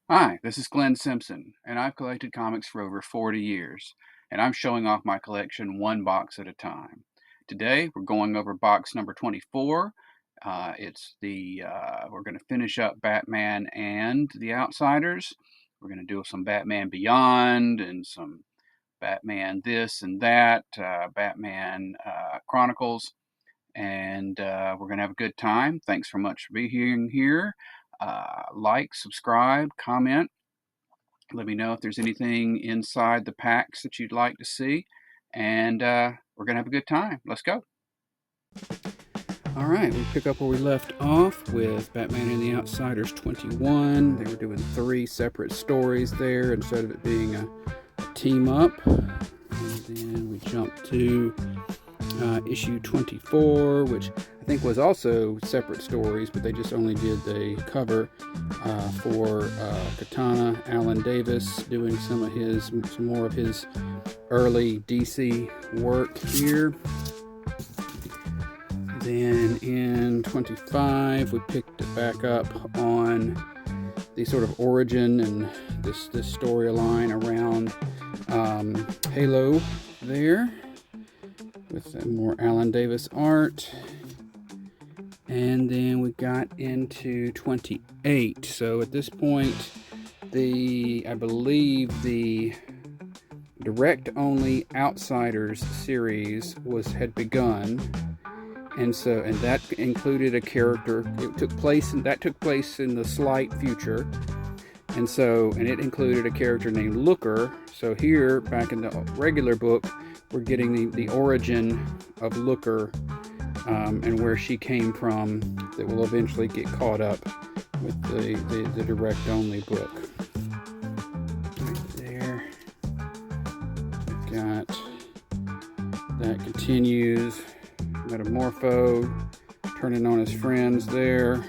Hi, this is Glenn Simpson, and I've collected comics for over 40 years, and I'm showing off my collection one box at a time. Today, we're going over box number 24. We're going to finish up Batman and the Outsiders. We're going to do some Batman Beyond and some Batman this and that, Batman Chronicles, and we're going to have a good time. Thanks so much for being here. Like, subscribe, comment. Let me know if there's anything inside the packs that you'd like to see. And we're going to have a good time. Let's go. All right, we pick up where we left off with Batman and the Outsiders 21. They were doing 3 separate stories there instead of it being a team up. And then we jump to issue 24, which I think was also separate stories, but they just only did the cover for Katana. Alan Davis doing some more of his early DC work here. Then in 25, we picked it back up on the sort of origin and this storyline around Halo there, with more Alan Davis art. And then we got into 28. So at this point, I believe the direct-only Outsiders series had begun, and that included a character. That took place in the slight future, and it included a character named Looker. So here, back in the regular book, we're getting the origin of Looker and where she came from. That will eventually get caught up with the direct-only book. Right there. We've got that continues. Metamorpho turning on his friends there.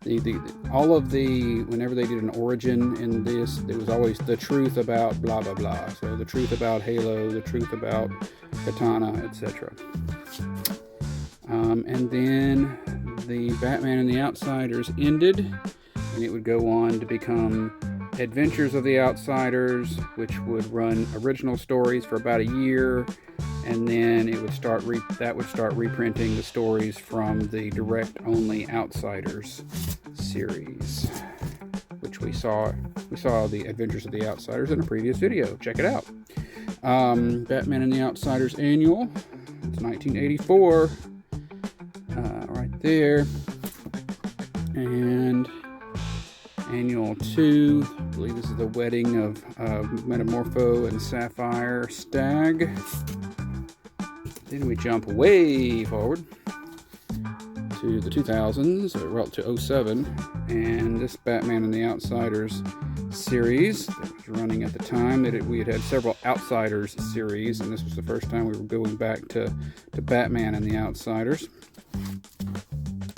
Whenever they did an origin in this, it was always the truth about blah blah blah. So the truth about Halo, the truth about Katana, etc. And then the Batman and the Outsiders ended, and it would go on to become Adventures of the Outsiders, which would run original stories for about a year, and then it would start reprinting the stories from the direct-only Outsiders series, which we saw the Adventures of the Outsiders in a previous video. Check it out. Batman and the Outsiders Annual. It's 1984. Right there. And Annual 2. I believe this is the wedding of Metamorpho and Sapphire Stag. Then we jump way forward to the 2000s, well, to 07, and this Batman and the Outsiders series that was running at the time. We had several Outsiders series, and this was the first time we were going back to Batman and the Outsiders.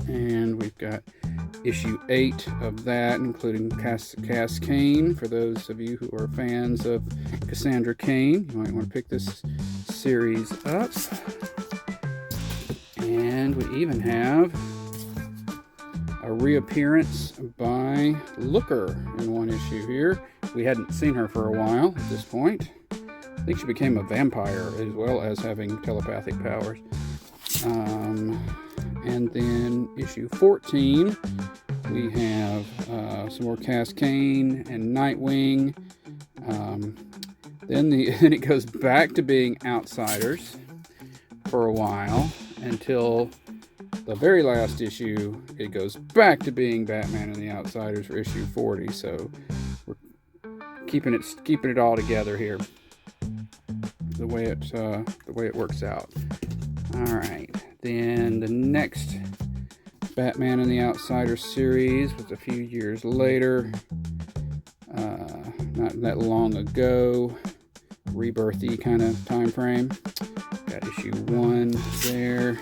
And we've got issue 8 of that, including Cass Kane. For those of you who are fans of Cassandra Cain, you might want to pick this series up. And we even have a reappearance by Looker in one issue here. We hadn't seen her for a while at this point. I think she became a vampire as well as having telepathic powers. And then issue 14, we have some more Cass Kane and Nightwing. Then it goes back to being Outsiders for a while until the very last issue. It goes back to being Batman and the Outsiders for issue 40. So we're keeping it all together here. The way it works out. All right. Then the next Batman and the Outsiders series was a few years later, not that long ago, rebirthy kind of time frame. Got issue 1 there,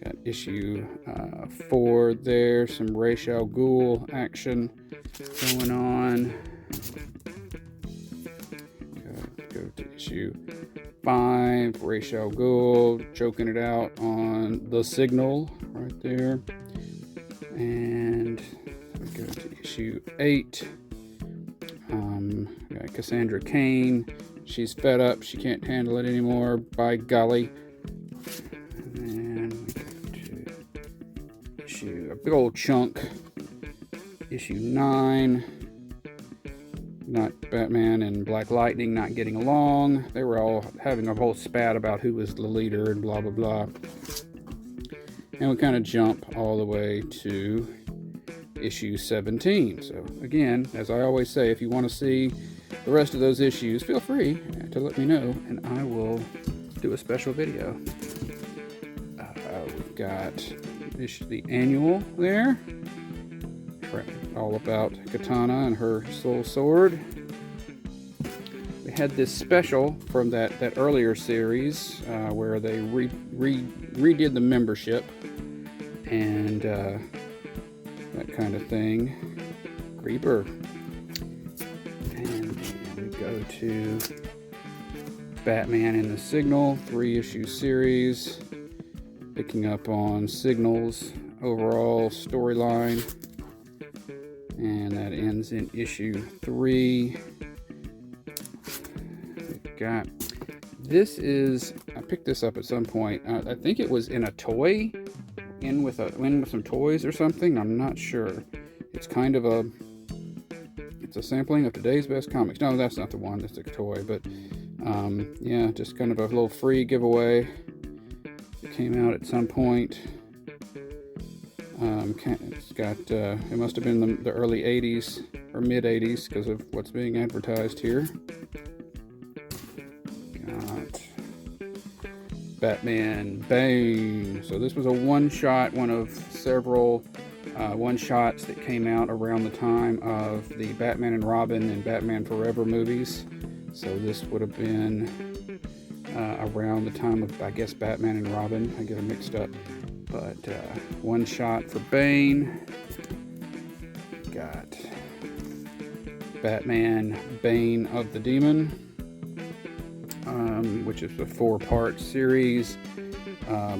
got issue 4 there, some Ra's al Ghul action going on. Go to issue 5, Ra's al Ghul choking it out on the Signal right there. And we go to issue 8. Got Cassandra Cain. She's fed up. She can't handle it anymore. By golly. And we go to issue, a big old chunk. Issue 9. Not Batman and Black Lightning not getting along. They were all having a whole spat about who was the leader and blah, blah, blah. And we kind of jump all the way to issue 17. So again, as I always say, if you want to see the rest of those issues, feel free to let me know and I will do a special video. We've got the annual there, all about Katana and her soul sword. We had this special from that earlier series where they redid the membership and that kind of thing. Creeper. And we go to Batman in the Signal 3-issue series, picking up on Signal's overall storyline, and that ends in issue 3. We've got, this is, I picked this up at some point. I think it was in a toy, in with some toys or something. I'm not sure. It's kind of a, it's a sampling of Today's Best Comics. No, that's not the one. That's a toy, but yeah, just kind of a little free giveaway. It came out at some point. It's got, it must have been the early 80s or mid 80s because of what's being advertised here. Got Batman Bane. So this was a one-shot, one of several one-shots that came out around the time of the Batman and Robin and Batman Forever movies. So this would have been around the time of, I guess, Batman and Robin. I get them mixed up. But one shot for Bane. Got Batman Bane of the Demon, which is a 4-part series.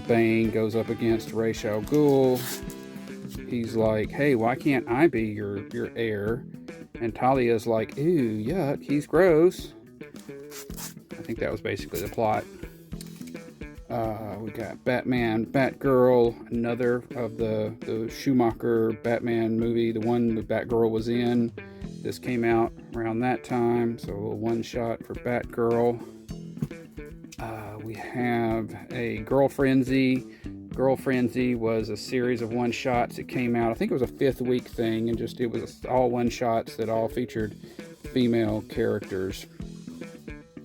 Bane goes up against Ra's al Ghul. He's like, hey, why can't I be your heir? And Talia's like, ew, yuck, he's gross. I think that was basically the plot. We got Batman, Batgirl, another of the Schumacher Batman movie, the one the Batgirl was in. This came out around that time, so a little one shot for Batgirl. We have a Girl Frenzy. Girl Frenzy was a series of one shots. It came out, I think it was a 5th week thing, and just it was all one shots that all featured female characters.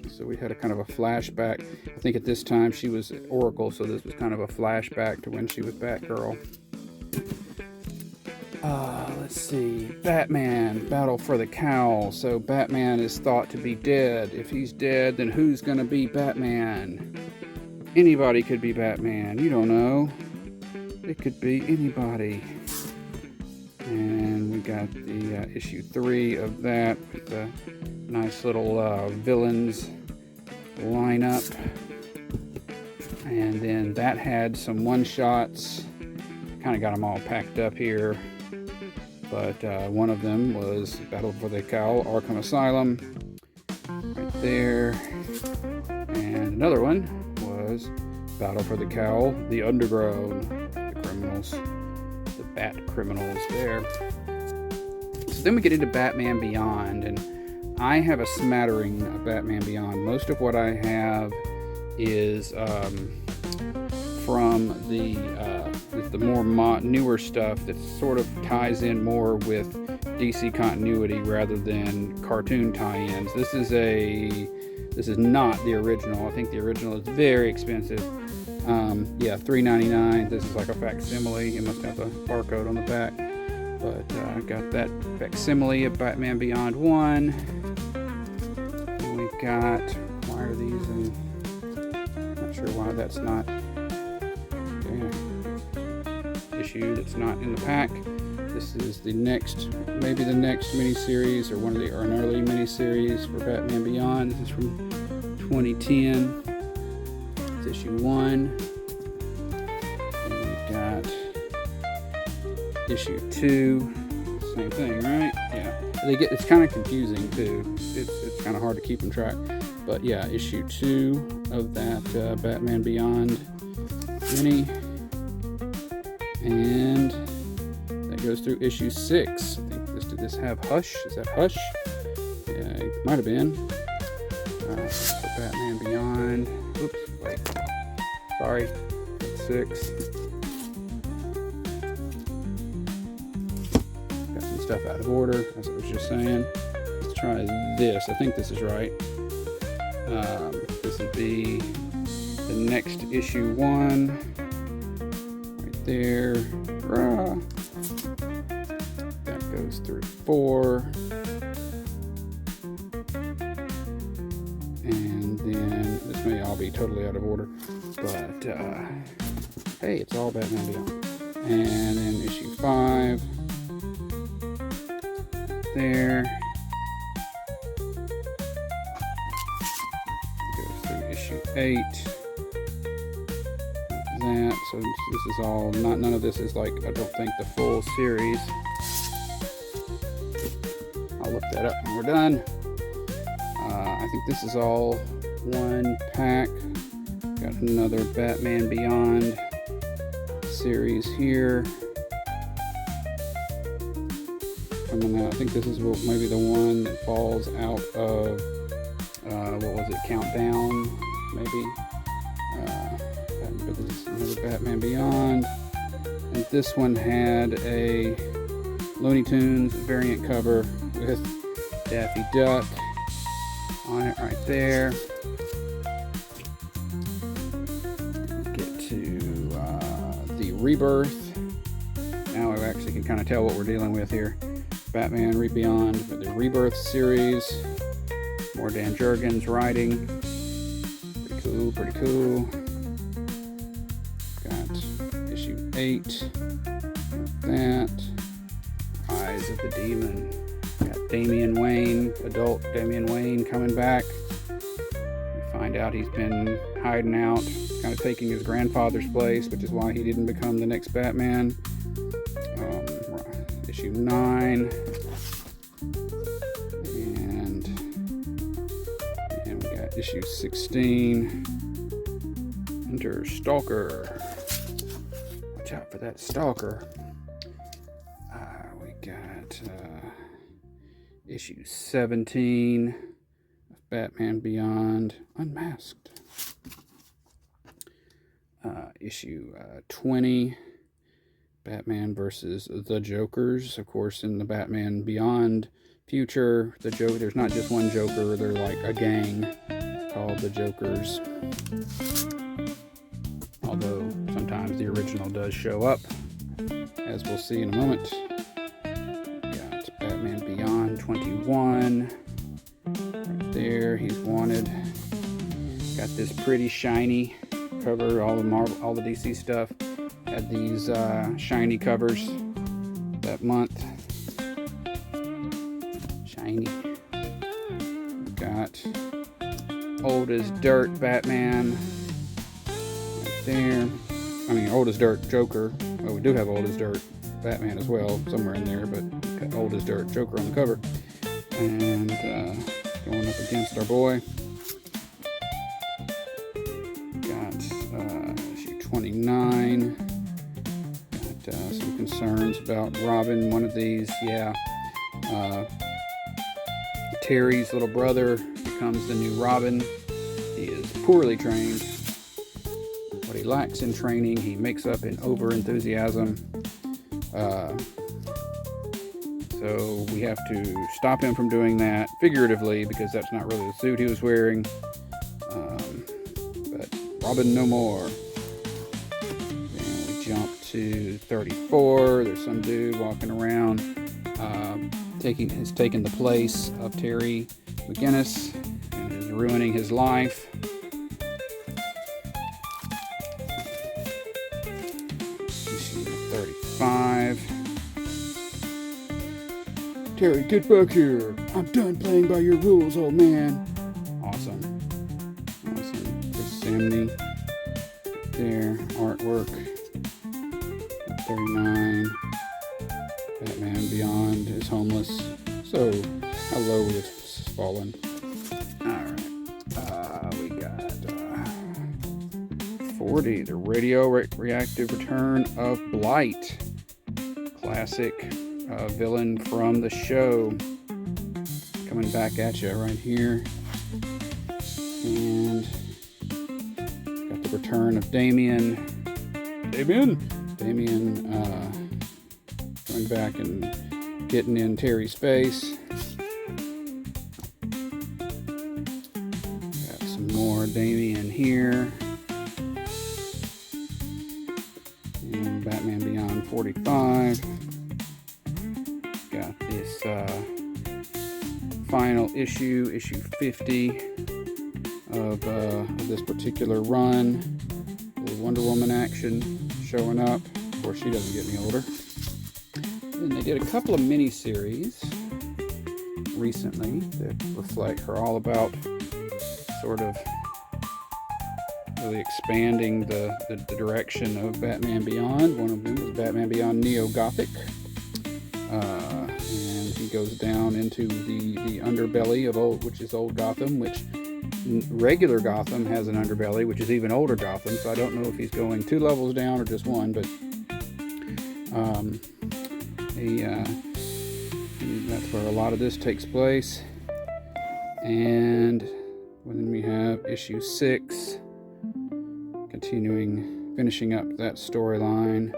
So we had a kind of a flashback. I think at this time she was Oracle, so this was kind of a flashback to when she was Batgirl. Let's see. Batman, Battle for the Cowl. So Batman is thought to be dead. If he's dead, then who's going to be Batman? Anybody could be Batman. You don't know. It could be anybody. And we got the issue 3 of that with the nice little villains lineup. And then that had some one-shots. Kind of got them all packed up here. But one of them was Battle for the Cowl, Arkham Asylum. Right there. And another one was Battle for the Cowl, The Underground. The criminals. The Bat criminals there. So then we get into Batman Beyond, and I have a smattering of Batman Beyond. Most of what I have is from the more newer stuff that sort of ties in more with DC continuity rather than cartoon tie-ins. This is not the original. I think the original is very expensive. Yeah, $3.99. This is like a facsimile. It must have the barcode on the back. But I got that facsimile of Batman Beyond 1. And we've got, why are these in, not sure why that's not, issue that's not in the pack. This is the next, maybe the next miniseries or an early miniseries for Batman Beyond. This is from 2010. It's issue 1. And we've got issue 2. Same thing, right? Yeah. It's kind of confusing too. It's kind of hard to keep them track. But yeah, issue 2 of that Batman Beyond mini, and that goes through issue 6. I think did this have Hush? Is that Hush? Yeah, it might have been. So Batman Beyond. Oops, wait. Sorry. 6. Got some stuff out of order, as I was just saying. Let's try this. I think this is right. This would be the next issue 1. Right there. That goes through 4. And then this may all be totally out of order. But, hey, it's all Batman Beyond. And then issue 5. There. Goes through issue 8. That. So this is all, none of this is like, I don't think, the full series. I'll look that up when we're done. I think this is all one pack. Got another Batman Beyond series here. Coming out. I think this is maybe the one that falls out of, what was it, Countdown, maybe? But this is another Batman Beyond. And this one had a Looney Tunes variant cover with Daffy Duck on it right there. Get to the Rebirth. Now I actually can kind of tell what we're dealing with here. Batman Beyond, the Rebirth series. More Dan Jurgens writing. Pretty cool, pretty cool. Got issue 8. That. Eyes of the Demon. Got Damian Wayne, adult Damian Wayne coming back. We find out he's been hiding out, kind of taking his grandfather's place, which is why he didn't become the next Batman. Issue 9. And we got issue 16. Enter Stalker. Watch out for that Stalker. We got issue 17 of Batman Beyond Unmasked. Issue 20, Batman versus the Jokers. Of course, in the Batman Beyond future, there's not just one Joker, they're like a gang called the Jokers. Although sometimes the original does show up, as we'll see in a moment. Got Batman Beyond 21. Right there, he's wanted. Got this pretty shiny cover. All the DC stuff had these shiny covers that month. Shiny. Got Old as Dirt Batman. Right there. I mean, Old as Dirt Joker. Well, we do have Old as Dirt Batman as well, somewhere in there, but got Old as Dirt Joker on the cover. And going up against our boy. Got issue 29. Got some concerns about Robin. One of these, yeah. Terry's little brother becomes the new Robin. He is poorly trained. What he lacks in training, he makes up in over-enthusiasm. So we have to stop him from doing that, figuratively, because that's not really the suit he was wearing. But Robin no more. And we jump to 34. There's some dude walking around, has taken the place of Terry McGinnis and is ruining his life. Issue 35. Terry, get back here. I'm done playing by your rules, old man. Awesome. Chris Samney. There. Artwork. 39. Batman Batman Beyond is homeless. So how low we have fallen. Alright. We got 40. The radioactive return of Blight. Classic villain from the show. Coming back at you right here. And got the return of Damian. Damian coming back and getting in Terry's face. Got some more Damian here. And Batman Beyond 45. Got this final issue 50 of this particular run. A little Wonder Woman action showing up. Of course, she doesn't get any older. And they did a couple of mini-series recently that reflect her all about sort of really expanding the direction of Batman Beyond. One of them was Batman Beyond Neo-Gothic. And he goes down into the underbelly of which is old Gotham, which regular Gotham has an underbelly, which is even older Gotham. So I don't know if he's going 2 levels down or just 1, but that's where a lot of this takes place. And then we have issue 6, finishing up that storyline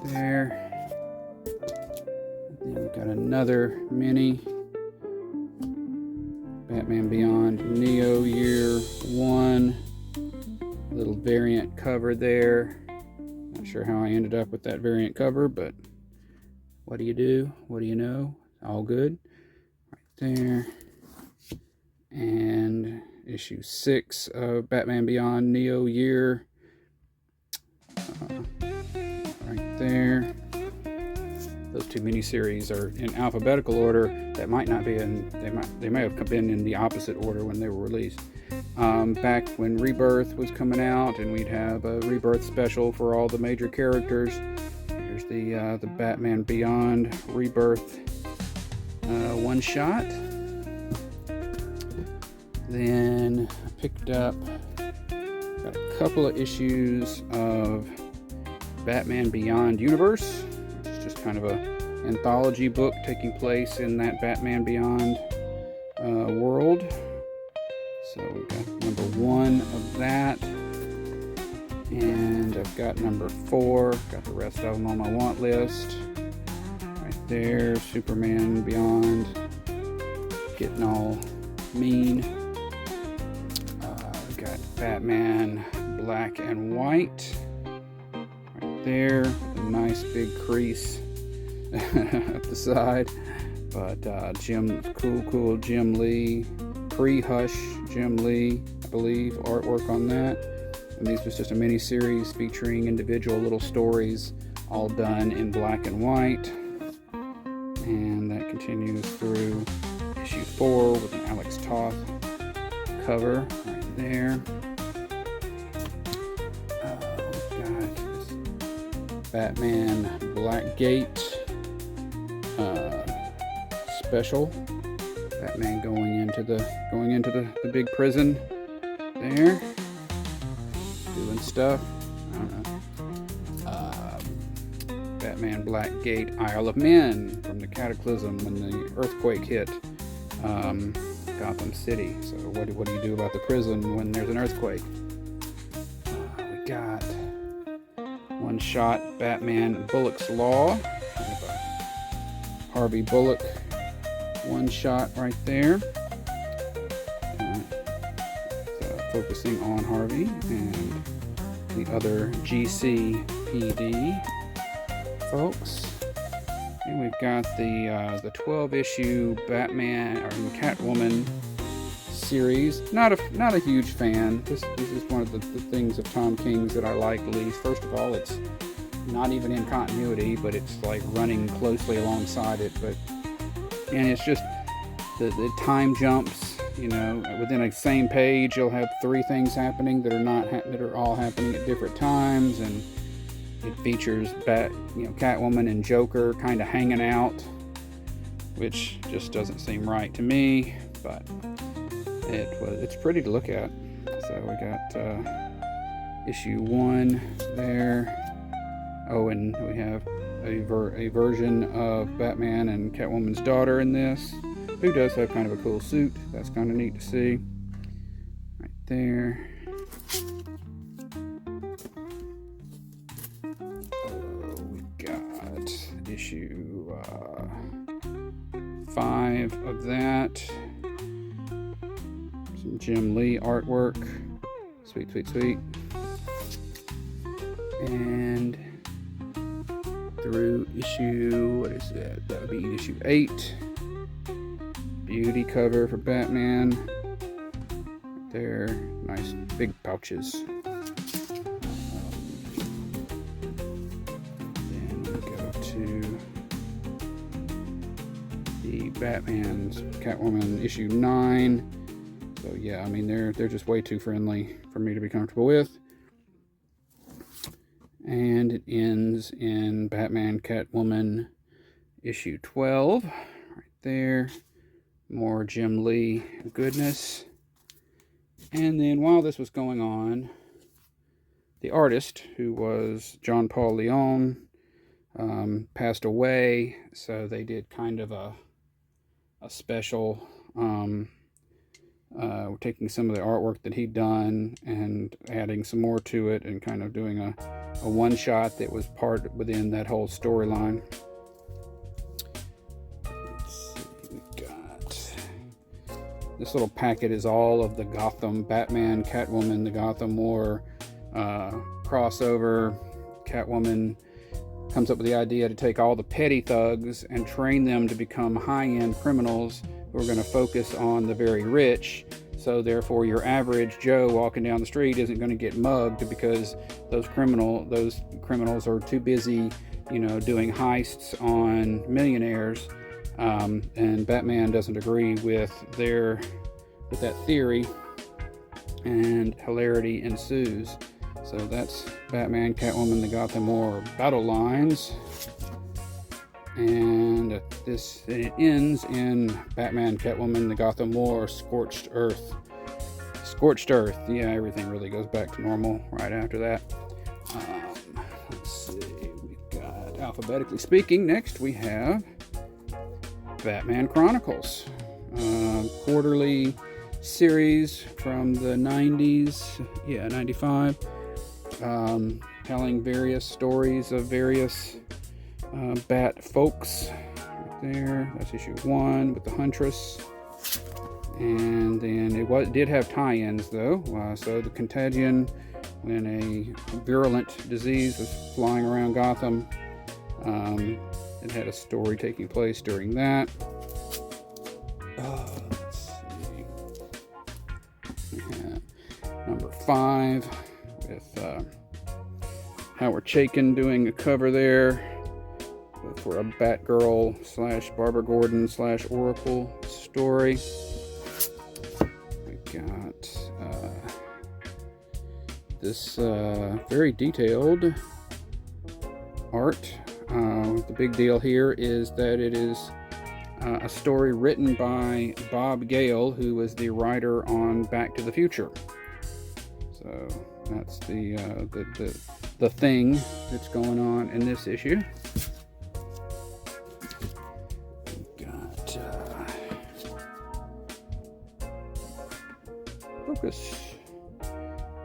there. And then we've got another mini Batman Beyond Neo Year 1, little variant cover there. Not sure how I ended up with that variant cover, but what do you do? What do you know? All good. Right there. And issue 6 of Batman Beyond Neo Year. Right there. Those 2 miniseries are in alphabetical order. That might not be in. They may have been in the opposite order when they were released. Back when Rebirth was coming out, and we'd have a Rebirth special for all the major characters. Here's the Batman Beyond Rebirth one shot. Then I picked up got a couple of issues of Batman Beyond Universe, which is just kind of a anthology book taking place in that Batman Beyond world. So we've got number 1 of that, and I've got number 4. Got the rest of them on my want list. Right there, Superman Beyond, getting all mean. We've got Batman Black and White. Right there, a nice big crease up the side. But cool Jim Lee, pre-Hush Jim Lee, I believe, artwork on that. And these was just a mini series featuring individual little stories, all done in black and white. And that continues through issue 4 with an Alex Toth cover right there. We've got this Batman Blackgate special. Batman going into the big prison there, doing stuff. I don't know. Batman Blackgate Isle of Men from the Cataclysm when the earthquake hit Gotham City. So what do you do about the prison when there's an earthquake? We got one shot Batman Bullock's Law, kind of a Harvey Bullock one shot right there. Focusing on Harvey and the other GCPD folks. And we've got the 12-issue Batman or Catwoman series. Not a huge fan. This is one of the things of Tom King's that I like least. First of all, it's not even in continuity, but it's like running closely alongside it. And it's just the time jumps. You know, within a same page, you'll have 3 things happening that are all happening at different times, and it features Catwoman and Joker kind of hanging out, which just doesn't seem right to me, but it's pretty to look at. So we got issue 1 there. Oh, and we have a version of Batman and Catwoman's daughter in this, who does have kind of a cool suit. That's kind of neat to see. Right there. We got issue 5 of that. Some Jim Lee artwork. Sweet, sweet, sweet. And through issue, what is that? That would be issue 8. Beauty cover for Batman. Right there, nice big pouches. Then we go to the Batman's Catwoman issue 9. So yeah, I mean they're just way too friendly for me to be comfortable with. And it ends in Batman Catwoman issue 12. Right there. More Jim Lee goodness. And then while this was going on, the artist, who was John Paul Leon, passed away. So they did kind of a special, taking some of the artwork that he'd done and adding some more to it, and kind of doing a one-shot that was part within that whole storyline. Let's see, we got this little packet is all of the Gotham Batman Catwoman the Gotham War crossover. Catwoman comes up with the idea to take all the petty thugs and train them to become high-end criminals who are going to focus on the very rich. So therefore your average Joe walking down the street isn't going to get mugged, because those criminals are too busy, doing heists on millionaires. And Batman doesn't agree with that theory, and hilarity ensues. So that's Batman Catwoman the Gotham War battle lines. And it ends in Batman Catwoman the Gotham War Scorched Earth. Scorched Earth, yeah, everything really goes back to normal right after that. Let's see, we've got, alphabetically speaking, next we have Batman Chronicles. Quarterly series from the 90s, 95. Telling various stories of various Bat folks. Right there, that's issue 1 with the Huntress. And then it did have tie-ins though. So the Contagion, when a virulent disease was flying around Gotham, it had a story taking place during that. Let's see. We have number 5 with Howard Chaykin doing a cover there for a Batgirl / Barbara Gordon / Oracle story. We got this very detailed art. The big deal here is that it is a story written by Bob Gale, who was the writer on Back to the Future. So that's the thing that's going on in this issue. Focus.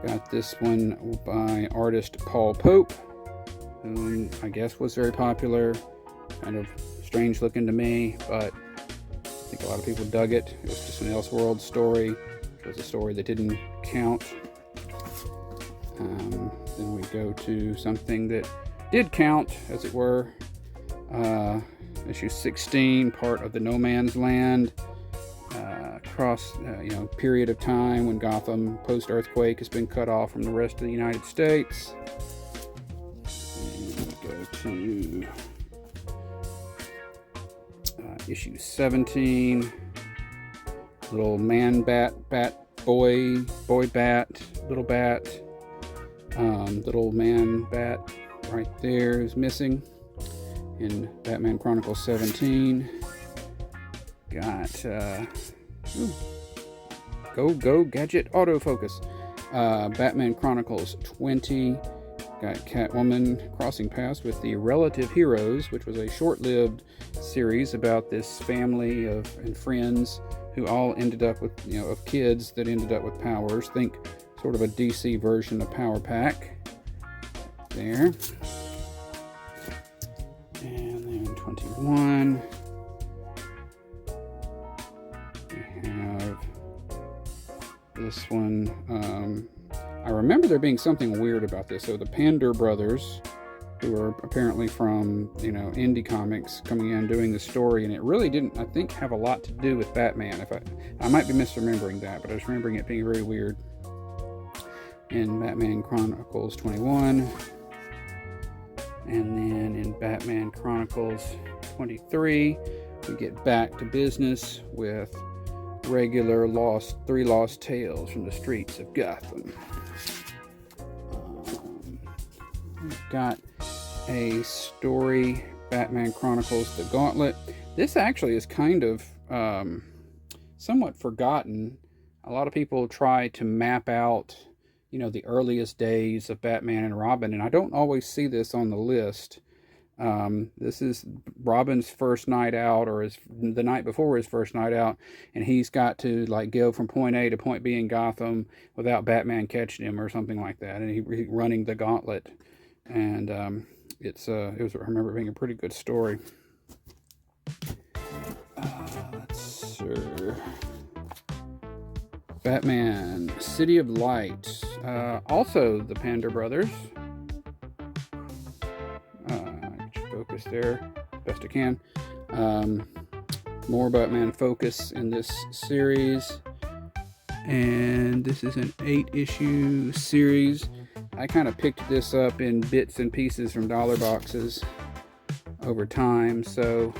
Got this one by artist Paul Pope, who I guess was very popular. Kind of strange looking to me, but I think a lot of people dug it. It was just an Elseworld story. It was a story that didn't count. Then we go to something that did count, as it were. Issue 16, part of the No Man's Land. Period of time when Gotham, post-earthquake, has been cut off from the rest of the United States. And we go to issue 17. Little man bat, boy bat, little man bat, right there is missing in Batman Chronicles 17. Got go gadget autofocus. Batman Chronicles 20. Got Catwoman crossing paths with the Relative Heroes, which was a short-lived series about this family and friends who all ended up with, of kids that ended up with powers. Think sort of a DC version of Power Pack. There. And then 21. We have this one. I remember there being something weird about this. So the Pander brothers, who are apparently from, indie comics, coming in doing the story, and it really didn't, I think, have a lot to do with Batman. I might be misremembering that, but I was remembering it being very weird. In Batman Chronicles 21, and then in Batman Chronicles 23, we get back to business with regular three lost tales from the streets of Gotham. We've got a story, Batman Chronicles The Gauntlet. This actually is kind of somewhat forgotten. A lot of people try to map out, the earliest days of Batman and Robin, and I don't always see this on the list. This is Robin's first night out, or the night before his first night out, and he's got to go from point A to point B in Gotham without Batman catching him or something like that, and he's running the gauntlet. And it was, I remember it being a pretty good story. Let's see. Batman City of Light, also the Pander brothers. Focus there best I can. More Batman focus in this series, and this is an 8-issue series. I kind of picked this up in bits and pieces from dollar boxes over time, so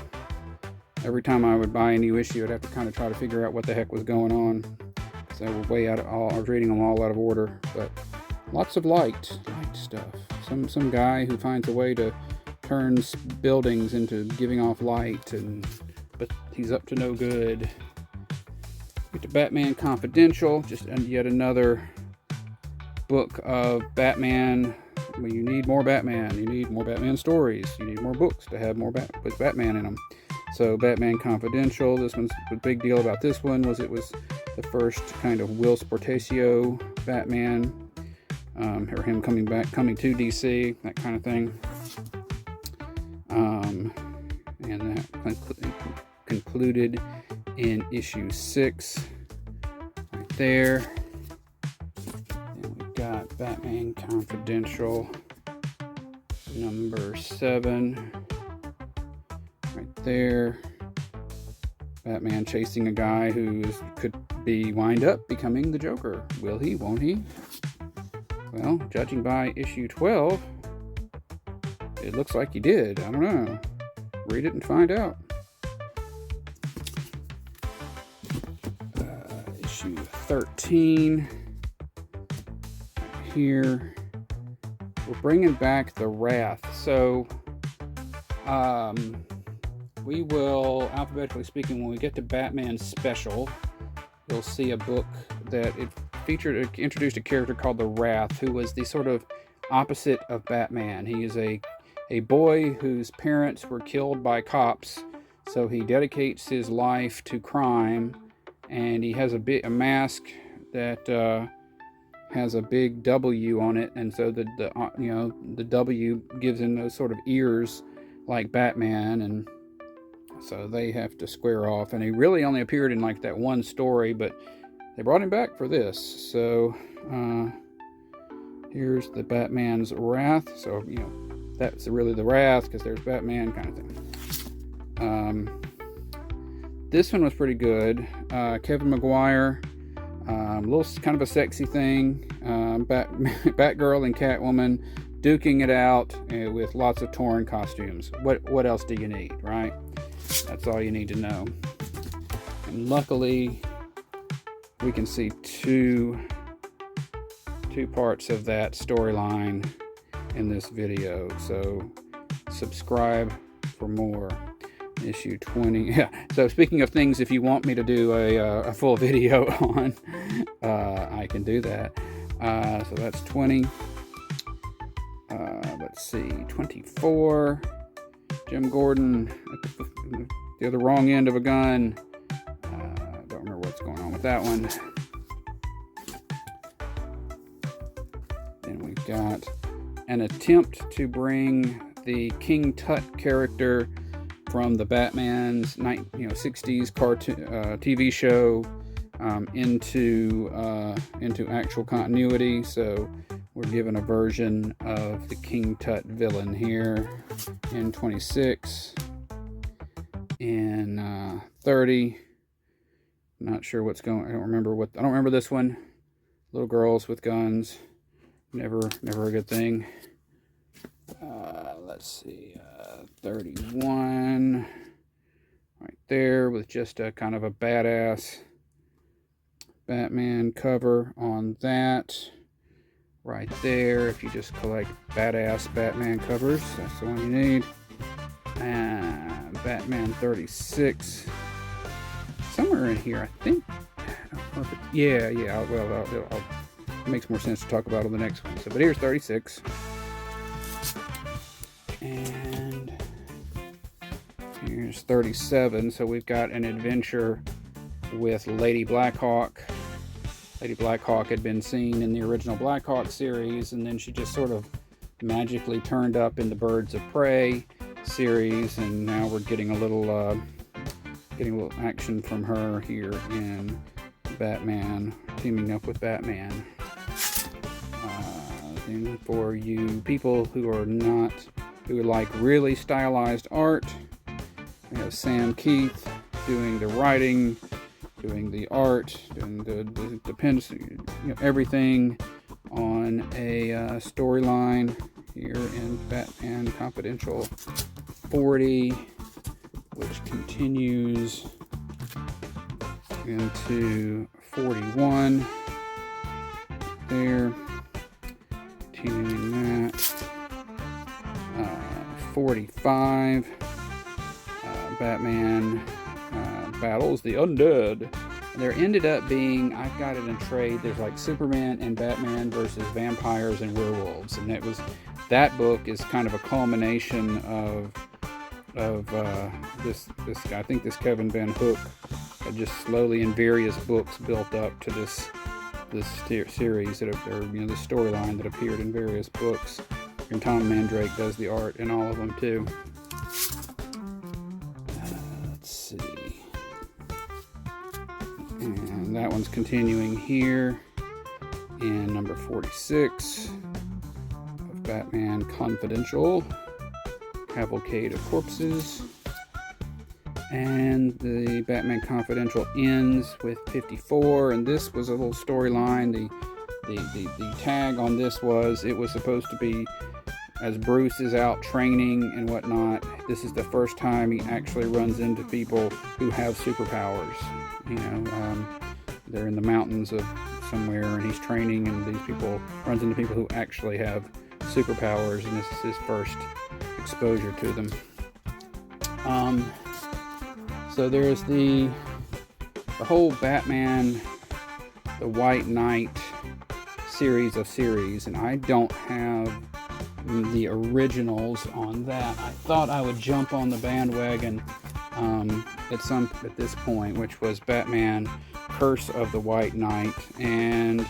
every time I would buy a new issue, I'd have to kind of try to figure out what the heck was going on. So I was reading them all out of order, but lots of light stuff. Some guy who finds a way to turn buildings into giving off light, but he's up to no good. Get to Batman Confidential, just yet another book of Batman. You need more Batman. You need more Batman stories. You need more books to have more with Batman in them. So Batman Confidential. This one's the big deal about this one was it was the first kind of Will Sportacio Batman, or him coming to DC, that kind of thing. And that concluded in issue 6 right there. And we've got Batman Confidential number 7 right there. Batman chasing a guy who could wind up becoming the Joker. Will he? Won't he? Well, judging by issue 12, it looks like he did. I don't know. Read it and find out. Issue 13. Here, we're bringing back the Wrath. So, we will, alphabetically speaking, when we get to Batman Special, you'll see a book that introduced a character called the Wrath, who was the sort of opposite of Batman. He is a boy whose parents were killed by cops, so he dedicates his life to crime, and he has a mask that has a big W on it, and so the W gives him those sort of ears like Batman, and so they have to square off. And he really only appeared in that one story, but they brought him back for this. So here's the Batman's Wrath. So that's really the Wrath because there's Batman kind of thing. This one was pretty good. Kevin Maguire, a little kind of a sexy thing. Batgirl and Catwoman duking it out with lots of torn costumes. What else do you need, right? That's all you need to know. And luckily, we can see two parts of that storyline in this video. So subscribe for more. Issue 20. Yeah. So speaking of things, if you want me to do a full video on, I can do that. So that's 20. Let's see, 24. Jim Gordon at the other wrong end of a gun. Don't remember what's going on with that one. Then we've got an attempt to bring the King Tut character from the Batman's 60s cartoon TV show into actual continuity. So we're given a version of the King Tut villain here in 26. In 30, not sure what's going. I don't remember this one. Little girls with guns, never a good thing. Let's see, 31, right there, with just a kind of a badass Batman cover on that. Right there, if you just collect badass Batman covers, that's the one you need. And Batman 36, somewhere in here, I think. Yeah. Well, it makes more sense to talk about on the next one. So, but here's 36. And here's 37. So we've got an adventure with Lady Blackhawk. Lady Blackhawk had been seen in the original Blackhawk series, and then she just sort of magically turned up in the Birds of Prey series, and now we're getting a little action from her here in Batman, teaming up with Batman. And for you people who like really stylized art, we have Sam Keith doing the writing, doing the art, doing the pens, everything on a storyline here in Batman Confidential 40, which continues into 41. There, continuing that. 45. Batman battles the undead. There ended up being, I've got it in trade, there's like Superman and Batman versus vampires and werewolves, and that book is kind of a culmination of this guy. I think this Kevin Van Hook had just slowly in various books built up to this series the storyline that appeared in various books. And Tom Mandrake does the art in all of them too. Let's see. And that one's continuing here in number 46 of Batman Confidential, Cavalcade of Corpses. And the Batman Confidential ends with 54, and this was a little storyline. The tag on this was, it was supposed to be as Bruce is out training and whatnot, this is the first time he actually runs into people who have superpowers. They're in the mountains of somewhere, and he's training, and these people runs into people who actually have superpowers, and this is his first exposure to them. So there's the whole Batman, the White Knight series, and I don't have the originals on that. I thought I would jump on the bandwagon at this point, which was Batman Curse of the White Knight, and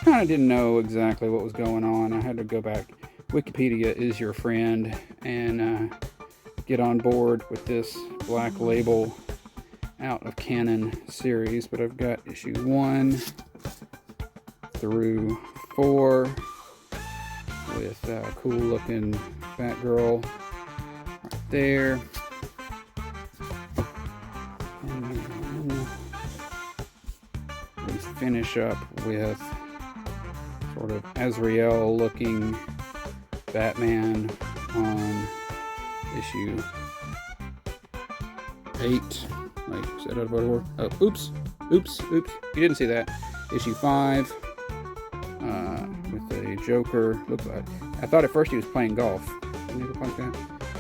kind of didn't know exactly what was going on. I had to go back. Wikipedia is your friend, and get on board with this Black Label out of canon series. But I've got issue 1 through 4 with cool looking Batgirl right there. And we finish up with sort of Azrael looking Batman on issue 8. Wait, is that out of order? Oh, oops. You didn't see that. Issue 5 with the Joker. Looks like I thought at first he was playing golf. Didn't he look like that?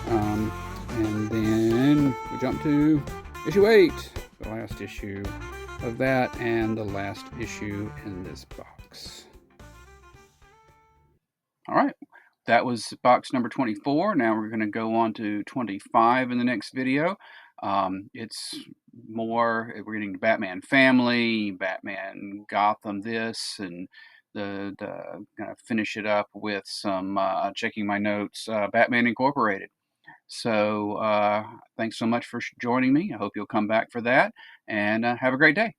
And then we jump to issue 8, the last issue of that, and the last issue in this box. All right, that was box number 24. Now we're going to go on to 25 in the next video. It's more, we're getting Batman Family, Batman Gotham this, and the gonna finish it up with some checking my notes, Batman Incorporated. So thanks so much for joining me. I hope you'll come back for that, and have a great day.